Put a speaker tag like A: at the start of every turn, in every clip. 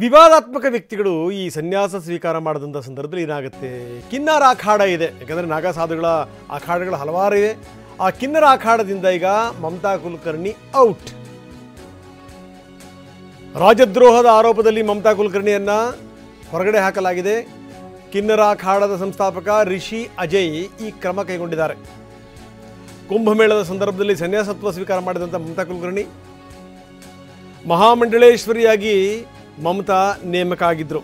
A: ವಿವಾದಾತ್ಮಕ ವ್ಯಕ್ತಿಗಳು ಈ ಸನ್ಯಾಸ ಸ್ವೀಕಾರ ಮಾಡಿದಂಥ ಸಂದರ್ಭದಲ್ಲಿ ಏನಾಗುತ್ತೆ, ಕಿನ್ನರ ಅಖಾಡ ಇದೆ. ಯಾಕಂದರೆ ನಾಗಾ ಸಾಧುಗಳ ಅಖಾಡಗಳು ಹಲವಾರು ಇವೆ. ಆ ಕಿನ್ನರ ಅಖಾಡದಿಂದ ಈಗ ಮಮತಾ ಕುಲಕರ್ಣಿ ಔಟ್. ರಾಜದ್ರೋಹದ ಆರೋಪದಲ್ಲಿ ಮಮತಾ ಕುಲಕರ್ಣಿಯನ್ನು ಹೊರಗಡೆ ಹಾಕಲಾಗಿದೆ. ಕಿನ್ನರ ಅಖಾಡದ ಸಂಸ್ಥಾಪಕ ರಿಷಿ ಅಜಯ್ ಈ ಕ್ರಮ ಕೈಗೊಂಡಿದ್ದಾರೆ. ಕುಂಭಮೇಳದ ಸಂದರ್ಭದಲ್ಲಿ ಸನ್ಯಾಸತ್ವ ಸ್ವೀಕಾರ ಮಾಡಿದಂಥ ಮಮತಾ ಕುಲಕರ್ಣಿ ಮಹಾಮಂಡಳೇಶ್ವರಿಯಾಗಿ ಮಮತಾ ನೇಮಕ ಆಗಿದ್ದರು.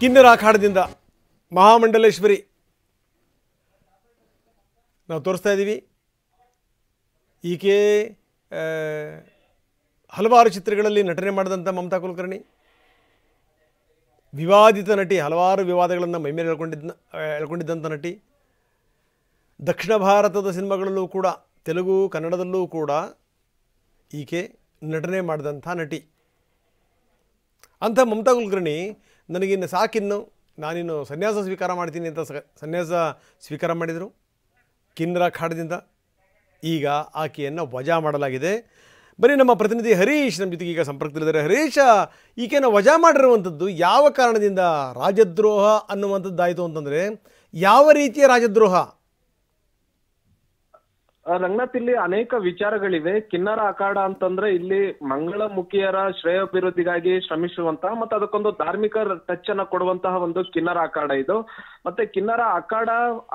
A: ಕಿನ್ನರ ಅಖಾಡದಿಂದ ಮಹಾಮಂಡಲೇಶ್ವರಿ ನಾವು ತೋರಿಸ್ತಾ ಇದ್ದೀವಿ. ಈಕೆ ಹಲವಾರು ಚಿತ್ರಗಳಲ್ಲಿ ನಟನೆ ಮಾಡಿದಂಥ ಮಮತಾ ಕುಲಕರ್ಣಿ ವಿವಾದಿತ ನಟಿ, ಹಲವಾರು ವಿವಾದಗಳನ್ನು ಮೈಮೇಲೆ ಎಳ್ಕೊಂಡಿದ್ದಂಥ ನಟಿ. ದಕ್ಷಿಣ ಭಾರತದ ಸಿನಿಮಾಗಳಲ್ಲೂ ಕೂಡ, ತೆಲುಗು ಕನ್ನಡದಲ್ಲೂ ಕೂಡ ಈಕೆ ನಟನೆ ಮಾಡಿದಂಥ ನಟಿ. ಅಂಥ ಮಮತಾ ಕುಲಕರ್ಣಿ ನನಗಿನ್ನು ಸಾಕಿನ್ನು, ನಾನಿನ್ನು ಸನ್ಯಾಸ ಸ್ವೀಕಾರ ಮಾಡ್ತೀನಿ ಅಂತ ಸನ್ಯಾಸ ಸ್ವೀಕಾರ ಮಾಡಿದರು ಕಿನ್ನರ ಅಖಾಡದಿಂದ. ಈಗ ಆಕೆಯನ್ನು ವಜಾ ಮಾಡಲಾಗಿದೆ. ಬರೀ ನಮ್ಮ ಪ್ರತಿನಿಧಿ ಹರೀಶ್ ನಮ್ಮ ಜೊತೆಗೆ ಈಗ ಸಂಪರ್ಕದಲ್ಲಿದ್ದಾರೆ. ಹರೀಶ, ಈಕೆಯನ್ನು ವಜಾ ಮಾಡಿರುವಂಥದ್ದು ಯಾವ ಕಾರಣದಿಂದ? ರಾಜದ್ರೋಹ ಅನ್ನುವಂಥದ್ದಾಯಿತು ಅಂತಂದರೆ ಯಾವ ರೀತಿಯ ರಾಜದ್ರೋಹ?
B: ರಂಗನಾಥ್, ಇಲ್ಲಿ ಅನೇಕ ವಿಚಾರಗಳಿವೆ. ಕಿನ್ನರ ಅಖಾಡ ಅಂತಂದ್ರೆ ಇಲ್ಲಿ ಮಂಗಳಮುಖಿಯರ ಶ್ರೇಯೋಭಿವೃದ್ಧಿಗಾಗಿ ಶ್ರಮಿಸುವಂತಹ ಮತ್ತೆ ಅದಕ್ಕೊಂದು ಧಾರ್ಮಿಕ ಟಚ್ ಅನ್ನ ಕೊಡುವಂತಹ ಒಂದು ಕಿನ್ನರ ಅಖಾಡ ಇದು. ಮತ್ತೆ ಕಿನ್ನರ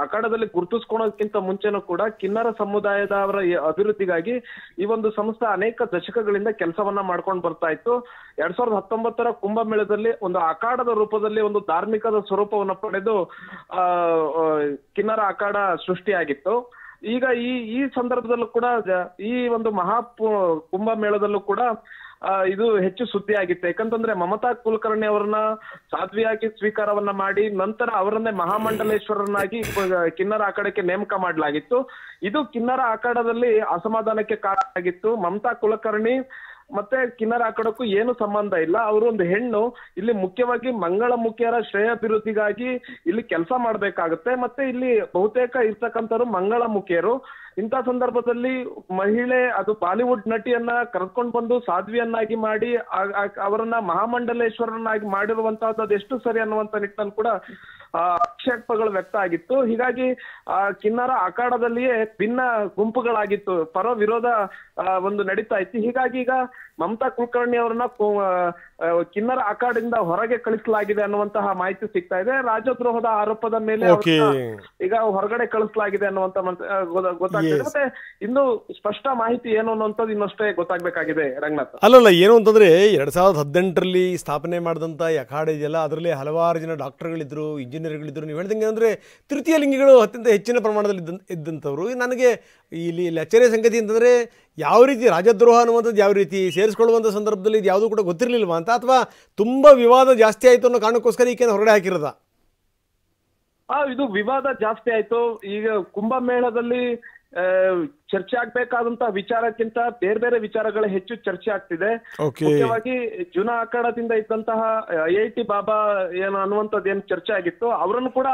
B: ಅಖಾಡದಲ್ಲಿ ಗುರುತಿಸ್ಕೊಳೋದಕ್ಕಿಂತ ಮುಂಚೆನೂ ಕೂಡ ಕಿನ್ನರ ಸಮುದಾಯದವರ ಅಭಿವೃದ್ಧಿಗಾಗಿ ಈ ಒಂದು ಸಂಸ್ಥೆ ಅನೇಕ ದಶಕಗಳಿಂದ ಕೆಲಸವನ್ನ ಮಾಡ್ಕೊಂಡು ಬರ್ತಾ ಇತ್ತು. 2019ರ ಕುಂಭಮೇಳದಲ್ಲಿ ಒಂದು ಅಖಾಡದ ರೂಪದಲ್ಲಿ ಒಂದು ಧಾರ್ಮಿಕದ ಸ್ವರೂಪವನ್ನು ಪಡೆದು ಕಿನ್ನರ ಅಖಾಡ ಸೃಷ್ಟಿಯಾಗಿತ್ತು. ಈಗ ಈ ಸಂದರ್ಭದಲ್ಲೂ ಕೂಡ ಈ ಒಂದು ಕುಂಭಮೇಳದಲ್ಲೂ ಕೂಡ ಇದು ಹೆಚ್ಚು ಸುದ್ದಿ ಆಗಿತ್ತು. ಯಾಕಂತಂದ್ರೆ ಮಮತಾ ಕುಲಕರ್ಣಿ ಅವರನ್ನ ಸಾಧ್ವಿಯಾಗಿ ಸ್ವೀಕಾರವನ್ನ ಮಾಡಿ ನಂತರ ಅವರನ್ನೇ ಮಹಾಮಂಡಲೇಶ್ವರನಾಗಿ ಕಿನ್ನರ ಅಖಾಡಕ್ಕೆ ನೇಮಕ ಮಾಡಲಾಗಿತ್ತು. ಇದು ಕಿನ್ನರ ಅಖಾಡದಲ್ಲಿ ಅಸಮಾಧಾನಕ್ಕೆ ಕಾರಣ ಆಗಿತ್ತು. ಮಮತಾ ಕುಲಕರ್ಣಿ ಮತ್ತೆ ಕಿನ್ನರ ಅಖಾಡಕ್ಕೂ ಏನು ಸಂಬಂಧ ಇಲ್ಲ. ಅವರು ಒಂದು ಹೆಣ್ಣು, ಇಲ್ಲಿ ಮುಖ್ಯವಾಗಿ ಮಂಗಳಮುಖಿಯರ ಶ್ರೇಯಾಭಿವೃದ್ಧಿಗಾಗಿ ಇಲ್ಲಿ ಕೆಲಸ ಮಾಡ್ಬೇಕಾಗುತ್ತೆ. ಮತ್ತೆ ಇಲ್ಲಿ ಬಹುತೇಕ ಇರ್ತಕ್ಕಂಥವ್ರು ಮಂಗಳಮುಖಿಯರು. ಇಂಥ ಸಂದರ್ಭದಲ್ಲಿ ಮಹಿಳೆ, ಅದು ಬಾಲಿವುಡ್ ನಟಿಯನ್ನ ಕರೆದುಕೊಂಡು ಬಂದು ಸಾಧ್ವಿಯನ್ನಾಗಿ ಮಾಡಿ ಅವರನ್ನ ಮಹಾಮಂಡಲೇಶ್ವರನಾಗಿ ಮಾಡಿರುವಂತಹದ್ದು ಅದೆಷ್ಟು ಸರಿ ಅನ್ನುವಂತ ನಿಟ್ಟಿನಲ್ಲಿ ಕೂಡ ಆಕ್ಷೇಪಗಳು ವ್ಯಕ್ತ ಆಗಿತ್ತು. ಹೀಗಾಗಿ ಕಿನ್ನರ ಅಖಾಡದಲ್ಲಿಯೇ ಭಿನ್ನ ಗುಂಪುಗಳಾಗಿತ್ತು, ಪರ ವಿರೋಧ ಒಂದು ನಡೀತಾ ಇತ್ತು. ಹೀಗಾಗಿ ಈಗ ಮಮತಾ ಕುಲಕರ್ಣಿ ಅವರನ್ನ ಕಿನ್ನರ ಅಖಾಡದಿಂದ ಹೊರಗೆ ಕಳಿಸಲಾಗಿದೆ ಅನ್ನುವಂತಹ ಮಾಹಿತಿ ಸಿಗ್ತಾ ಇದೆ. ರಾಜದ್ರೋಹದ ಆರೋಪದ ಮೇಲೆ ಈಗ ಹೊರಗಡೆ ಕಳಿಸಲಾಗಿದೆ ಅನ್ನುವಂತ ಗೊತ್ತಾಗ್ತದೆ. ಮತ್ತೆ ಇನ್ನು ಸ್ಪಷ್ಟ ಮಾಹಿತಿ ಏನು ಅನ್ನುವಂಥದ್ದು ಇನ್ನಷ್ಟೇ ಗೊತ್ತಾಗ್ಬೇಕಾಗಿದೆ ರಂಗನಾಥ್.
A: ಅಲ್ಲಲ್ಲ, ಏನು ಅಂತಂದ್ರೆ 2018ರಲ್ಲಿ ಸ್ಥಾಪನೆ ಮಾಡಿದಂಥ ಈ ಅಖಾಡ ಇದೆಯಲ್ಲ, ಅದರಲ್ಲಿ ಹಲವಾರು ಜನ ಡಾಕ್ಟರ್ಗಳಿದ್ರು, ಇಂಜಿನಿಯರ್ಗಳಿದ್ರು. ನೀವು ಹೇಳ್ದಂಗೆ ಅಂದರೆ ತೃತೀಯ ಲಿಂಗಿಗಳು ಅತ್ಯಂತ ಹೆಚ್ಚಿನ ಪ್ರಮಾಣದಲ್ಲಿ ಇದ್ದಂಥವ್ರು. ನನಗೆ ಇಲ್ಲಿ ಅಚ್ಚರಿಯ ಸಂಗತಿ ಅಂತಂದರೆ ಯಾವ ರೀತಿ ರಾಜದ್ರೋಹ ಅನ್ನುವಂಥದ್ದು ಯಾವ ರೀತಿ ಸೇರಿಸ್ಕೊಳ್ಳುವಂಥ ಸಂದರ್ಭದಲ್ಲಿ ಇದು ಯಾವುದೂ ಕೂಡ ಗೊತ್ತಿರಲಿಲ್ವಾ ಅಂತ, ಅಥವಾ ತುಂಬ ವಿವಾದ ಜಾಸ್ತಿ ಆಯಿತು ಅನ್ನೋ ಕಾರಣಕ್ಕೋಸ್ಕರ ಈಕೆ ಹೊರಗಡೆ ಹಾಕಿರೋದ?
B: ಇದು ವಿವಾದ ಜಾಸ್ತಿ ಆಯ್ತು. ಈಗ ಕುಂಭಮೇಳದಲ್ಲಿ ಚರ್ಚೆ ಆಗ್ಬೇಕಾದಂತ ವಿಚಾರಕ್ಕಿಂತ ಬೇರೆ ಬೇರೆ ವಿಚಾರಗಳ ಹೆಚ್ಚು ಚರ್ಚೆ ಆಗ್ತಿದೆ. ಮುಖ್ಯವಾಗಿ ಜುನಾ ಅಖಾಡದಿಂದ ಇದ್ದಂತಹ IIT ಬಾಬಾ ಏನು ಅನ್ನುವಂಥದ್ದು ಏನು ಚರ್ಚೆ ಆಗಿತ್ತು, ಅವರನ್ನು ಕೂಡ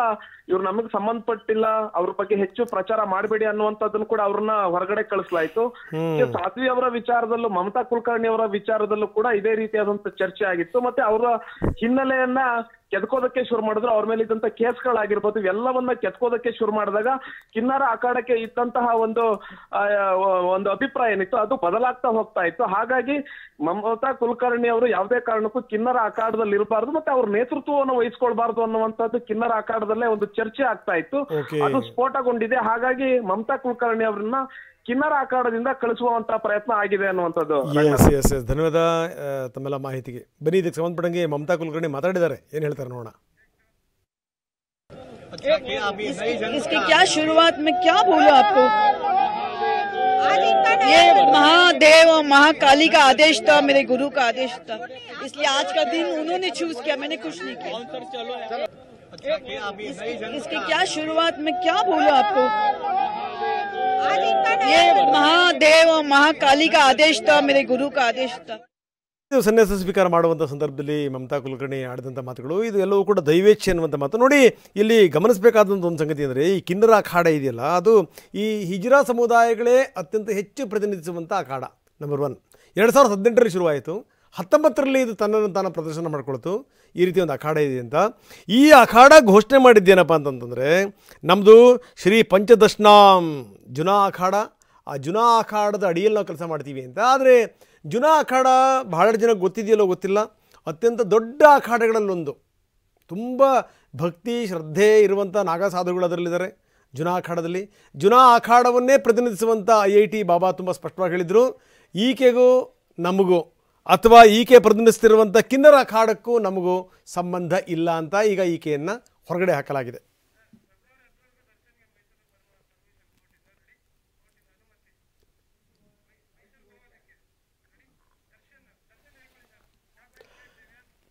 B: ಇವ್ರು ನಮಗ್ ಸಂಬಂಧಪಟ್ಟಿಲ್ಲ, ಅವ್ರ ಬಗ್ಗೆ ಹೆಚ್ಚು ಪ್ರಚಾರ ಮಾಡಬೇಡಿ ಅನ್ನುವಂಥದ್ದನ್ನು ಕೂಡ ಅವ್ರನ್ನ ಹೊರಗಡೆ ಕಳಿಸಲಾಯ್ತು. ಸಾಧ್ವಿ ಅವರ ವಿಚಾರದಲ್ಲೂ ಮಮತಾ ಕುಲಕರ್ಣಿ ಅವರ ವಿಚಾರದಲ್ಲೂ ಕೂಡ ಇದೇ ರೀತಿಯಾದಂತ ಚರ್ಚೆ ಆಗಿತ್ತು. ಮತ್ತೆ ಅವರ ಹಿನ್ನೆಲೆಯನ್ನ ಕೆದ್ಕೋದಕ್ಕೆ ಶುರು ಮಾಡಿದ್ರು. ಅವ್ರ ಮೇಲೆ ಇದ್ದಂತ ಕೇಸ್ಗಳಾಗಿರ್ಬೋದು, ಇವೆಲ್ಲವನ್ನ ಕೆದ್ಕೋದಕ್ಕೆ ಶುರು ಮಾಡಿದಾಗ ಕಿನ್ನರ ಅಖಾಡಕ್ಕೆ ಇದ್ದಂತಹ ಒಂದು ಅಭಿಪ್ರಾಯ ಏನಿತ್ತು ಅದು ಬದಲಾಗ್ತಾ ಹೋಗ್ತಾ ಇತ್ತು. ಹಾಗಾಗಿ ಮಮತಾ ಕುಲಕರ್ಣಿ ಅವರು ಯಾವುದೇ ಕಾರಣಕ್ಕೂ ಕಿನ್ನರ ಅಖಾಡದಲ್ಲಿ ಇರಬಾರ್ದು, ಮತ್ತೆ ಅವ್ರ ನೇತೃತ್ವವನ್ನು ವಹಿಸ್ಕೊಳ್ಬಾರ್ದು ಅನ್ನುವಂಥದ್ದು ಕಿನ್ನರ ಅಖಾಡದಲ್ಲೇ ಒಂದು ಚರ್ಚೆ ಆಗ್ತಾ ಇತ್ತು. ಅದು ಸ್ಫೋಟಗೊಂಡಿದೆ. ಹಾಗಾಗಿ ಮಮತಾ ಕುಲಕರ್ಣಿ ಅವರನ್ನ ಕಿನ್ನರ ಅಖಾಡದಿಂದ ಕಳಿಸುವಂತ ಪ್ರಯತ್ನ ಆಗಿದೆ ಅನ್ನುವಂಥದ್ದು.
A: ಧನ್ಯವಾದ ತಮ್ಮೆಲ್ಲ ಮಾಹಿತಿಗೆ. ಬನ್ನಿ, ಇದಕ್ಕೆ ಸಂಬಂಧಪಟ್ಟಂಗೆ ಮಮತಾ ಕುಲಕರ್ಣಿ ಮಾತಾಡಿದ್ದಾರೆ, ಏನ್ ಹೇಳ್ತಾರೆ ನೋಡೋಣ.
C: इसकी क्या शुरुआत में क्या बोला आपको? ये महादेव और महाकाली का आदेश था, मेरे गुरु का आदेश था, इसलिए आज का दिन उन्होंने चूज किया, मैंने कुछ नहीं किया. इसकी क्या शुरुआत में क्या बोला आपको? ये महादेव और महाकाली का आदेश था, मेरे गुरु का आदेश था.
A: ಸನ್ಯಾಸ ಸ್ವೀಕಾರ ಮಾಡುವಂಥ ಸಂದರ್ಭದಲ್ಲಿ ಮಮತಾ ಕುಲಕರ್ಣಿ ಆಡಿದಂಥ ಮಾತುಗಳು ಇದು ಎಲ್ಲವೂ ಕೂಡ ದೈವೇಚ್ಛೆ ಅನ್ನುವಂಥ ಮಾತು. ನೋಡಿ, ಇಲ್ಲಿ ಗಮನಿಸಬೇಕಾದಂಥ ಒಂದು ಸಂಗತಿ ಅಂದರೆ ಈ ಕಿನ್ನರ ಅಖಾಡ ಇದೆಯಲ್ಲ, ಅದು ಈ ಹಿಜ್ರಾ ಸಮುದಾಯಗಳೇ ಅತ್ಯಂತ ಹೆಚ್ಚು ಪ್ರತಿನಿಧಿಸುವಂಥ ಅಖಾಡ. ನಂಬರ್ 1. 2018ರಲ್ಲಿ ಶುರುವಾಯಿತು. 19ರಲ್ಲಿ ಇದು ತನ್ನನ್ನು ತಾನು ಪ್ರದರ್ಶನ ಮಾಡಿಕೊಳ್ತು, ಈ ರೀತಿ ಒಂದು ಅಖಾಡ ಇದೆ ಅಂತ. ಈ ಅಖಾಡ ಘೋಷಣೆ ಮಾಡಿದ್ದೇನಪ್ಪ ಅಂತಂತಂದರೆ, ನಮ್ಮದು ಶ್ರೀ ಪಂಚದಶನಾಂ ಜುನಾ ಅಖಾಡ, ಆ ಜುನಾ ಅಖಾಡದ ಅಡಿಯಲ್ಲಿ ನಾವು ಕೆಲಸ ಮಾಡ್ತೀವಿ ಅಂತ. ಆದರೆ ಜುನಾ ಅಖಾಡ ಬಹಳಷ್ಟು ಜನಕ್ಕೆ ಗೊತ್ತಿದೆಯಲ್ಲೋ ಗೊತ್ತಿಲ್ಲ, ಅತ್ಯಂತ ದೊಡ್ಡ ಅಖಾಡಗಳಲ್ಲೊಂದು. ತುಂಬ ಭಕ್ತಿ ಶ್ರದ್ಧೆ ಇರುವಂಥ ನಾಗಾ ಸಾಧುಗಳು ಅದರಲ್ಲಿದ್ದಾರೆ ಜುನಾ ಅಖಾಡದಲ್ಲಿ. ಜುನಾ ಅಖಾಡವನ್ನೇ ಪ್ರತಿನಿಧಿಸುವಂಥ IIT ಬಾಬಾ ತುಂಬ ಸ್ಪಷ್ಟವಾಗಿ ಹೇಳಿದರು, ಈಕೆಗೂ ನಮಗೂ ಅಥವಾ ಈಕೆ ಪ್ರತಿನಿಧಿಸ್ತಿರುವಂಥ ಕಿನ್ನರ ಅಖಾಡಕ್ಕೂ ನಮಗೂ ಸಂಬಂಧ ಇಲ್ಲ ಅಂತ ಈಗ ಈಕೆಯನ್ನು ಹೊರಗಡೆ ಹಾಕಲಾಗಿದೆ.